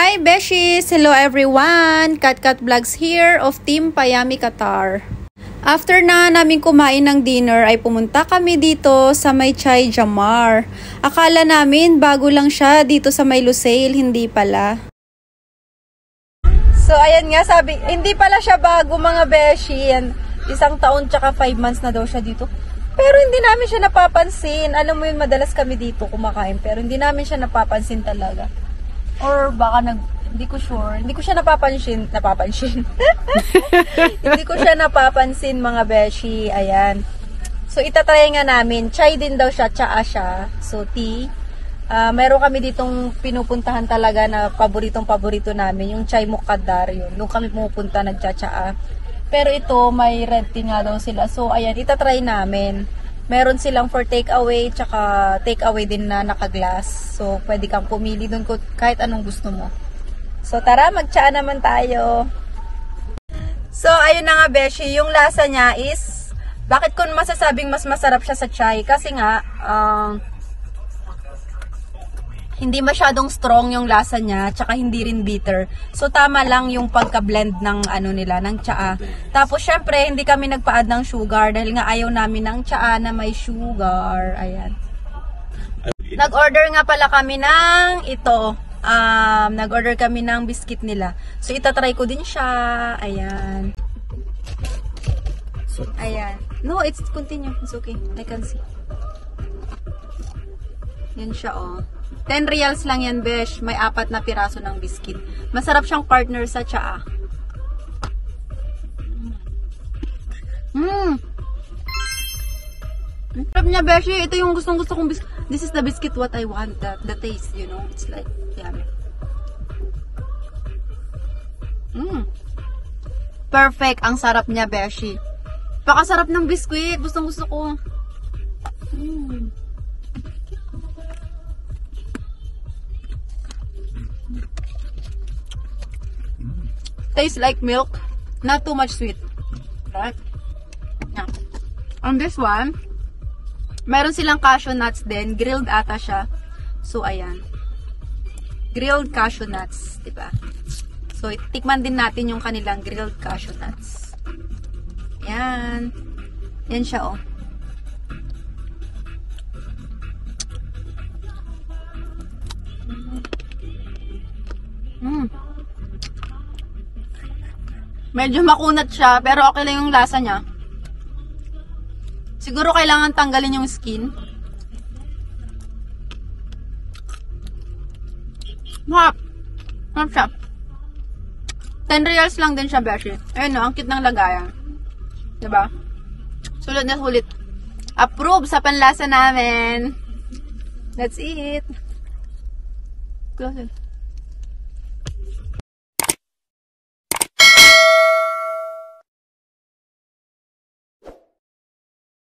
Hi Beshies! Hello everyone! Kat Vlogs here of Team Payami Qatar. After na namin kumain ng dinner ay pumunta kami dito sa may Chai Jamar. Akala namin bago lang siya dito sa may Lusail, hindi pala. So ayan nga, sabi, hindi pala siya bago mga Beshi. 1 taon tsaka 5 months na daw siya dito. Pero hindi namin siya napapansin. Alam mo yun, madalas kami dito kumakain pero hindi namin siya napapansin talaga. Or baka hindi ko sure. Hindi ko siya napapansin. Hindi ko siya napapansin mga Beshi. Ayan. So itatry nga namin. Chai din daw siya. Tsaa siya. So tea. Meron kami ditong pinupuntahan talaga na paborito namin. Yung Chai Muqaddar yun. Doon kami pumupunta nagtsatsaa. Pero ito may red tea nga daw sila. So ayan, itatry namin. Meron silang for take away, tsaka take away din na naka-glass. So, pwede kang pumili dun kahit anong gusto mo. So, tara, mag-tsaa naman tayo. So, ayun na nga, Beshi. Yung lasa niya is, bakit ko masasabing mas masarap siya sa chai? Kasi nga, hindi masyadong strong yung lasa niya, tsaka hindi rin bitter. So, tama lang yung pagka-blend ng ng tsaa. Tapos, syempre, hindi kami nagpa-add ng sugar dahil nga ayaw namin ng tsaa na may sugar. Ayan. Nag-order nga pala kami ng ito. Nag-order kami ng biscuit nila. So, itatry ko din siya. Ayan. Ayan. No, it's continue. It's okay. I can see. Yan siya, oh. 10 reals lang yan, besh. May 4 na piraso ng biscuit. Masarap siyang partner sa tsaa. Sarap niya, besh. Ito yung gustong-gusto kong biscuit. This is the biscuit what I want. The taste, you know. It's like, yan. Perfect. Ang sarap niya, beshi. Pakasarap ng biscuit. Gustong-gusto ko. Tastes like milk, not too much sweet. Right? Yeah. On this one, meron silang cashew nuts din. Grilled ata siya. So, ayan. Grilled cashew nuts. Diba? So, tikman din natin yung kanilang grilled cashew nuts. Ayan. Yan siya, oh. Medyo makunat siya, pero okay lang yung lasa niya. Siguro kailangan tanggalin yung skin. Masarap. Masarap siya. 10 reals lang din siya, beshi. Ayun no, ang cute ng lagayan. Diba? Sulit na sulit. Approve sa panlasa namin. That's it. Close it.